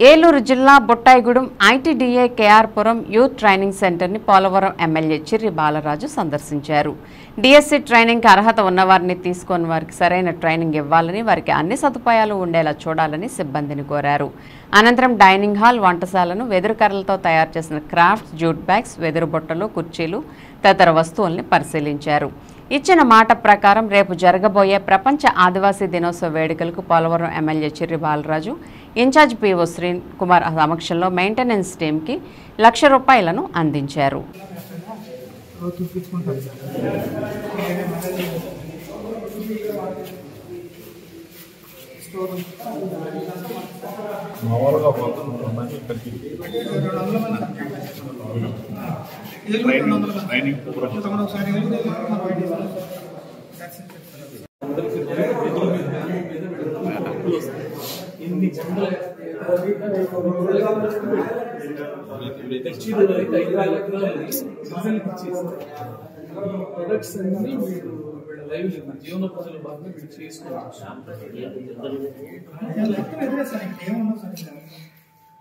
ఏలూరు జిల్లా Bottaigudem ITDA KR Puram youth training సెంటర్ని Polavaram MLA Chirri Balaraju సందర్శించారు. డిఎస్సి ట్రైనింగ్కి అర్హత ఉన్నవారిని తీసుకొని వారికి సరైన ట్రైనింగ్ ఇవ్వాలని, వారికి అన్ని సదుపాయాలు ఉండేలా చూడాలని సిబ్బందిని కోరారు. అనంతరం డైనింగ్ హాల్, వంటశాలను, వెదురు కర్రలతో తయారు చేసిన క్రాఫ్ట్స్, జూట్ బ్యాగ్స్, వెదురు బుట్టలు, కుర్చీలు తదితర వస్తువుల్ని పరిశీలించారు. ఇచ్చిన మాట ప్రకారం రేపు జరగబోయే ప్రపంచ ఆదివాసీ దినోత్సవ వేడుకలకు Polavaram MLA Chirri Balaraju incharge PO Srin Kumar సమక్షంలో మెయింటెనెన్స్ టీంకి ₹1,00,000 అందించారు.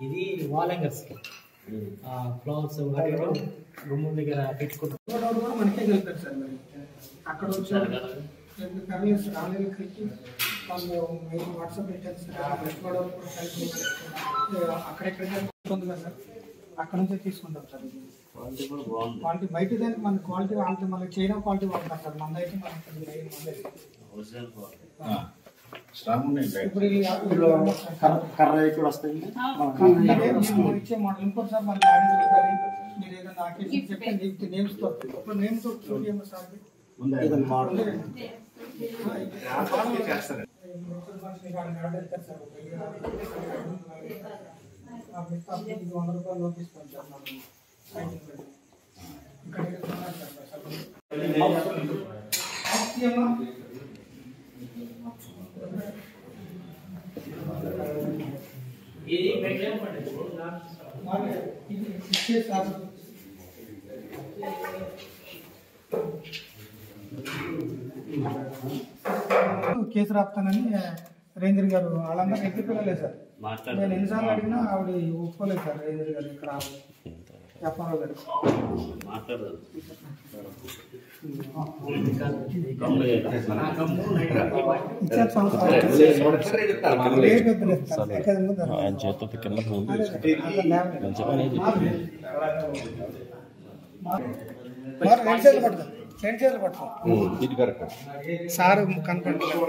ఇది వాల్ హ్యాంగర్స్ ఫ్లవర్స్ గుమ్మం దగ్గర పెట్టుకుంటాం. మనకే కలిపారు సార్. మరి అక్కడ వచ్చారు వాట్సాప్ అక్కడెక్కడ ఉంది కదా సార్, అక్కడ నుంచే తీసుకుంటాం సార్. క్వాలిటీ బయట దానికి మన క్వాలిటీ వాళ్ళకి మనకి చైనా క్వాలిటీ వాడతారు సార్. మన అయితే ఇచ్చే మోడల్ ఇంకోటి సార్. మన మీరు ఏదైనా చెప్తే నేమ్స్ తో ఇప్పుడు నేమ్స్ చూడేమో సార్. ₹100 నోటీస్ పంచారు. కేసు రాస్తానని రేంజర్ గారు వాళ్ళందరూ ఎక్కి పిల్లలే సార్. నేను ఎన్నిసార్లు అడిగినా ఆవిడ ఒప్పుకోలేదు సార్. రేంజర్ గారు ఇక్కడ చెప్పారో గారు సార్ కనపడుతుంది.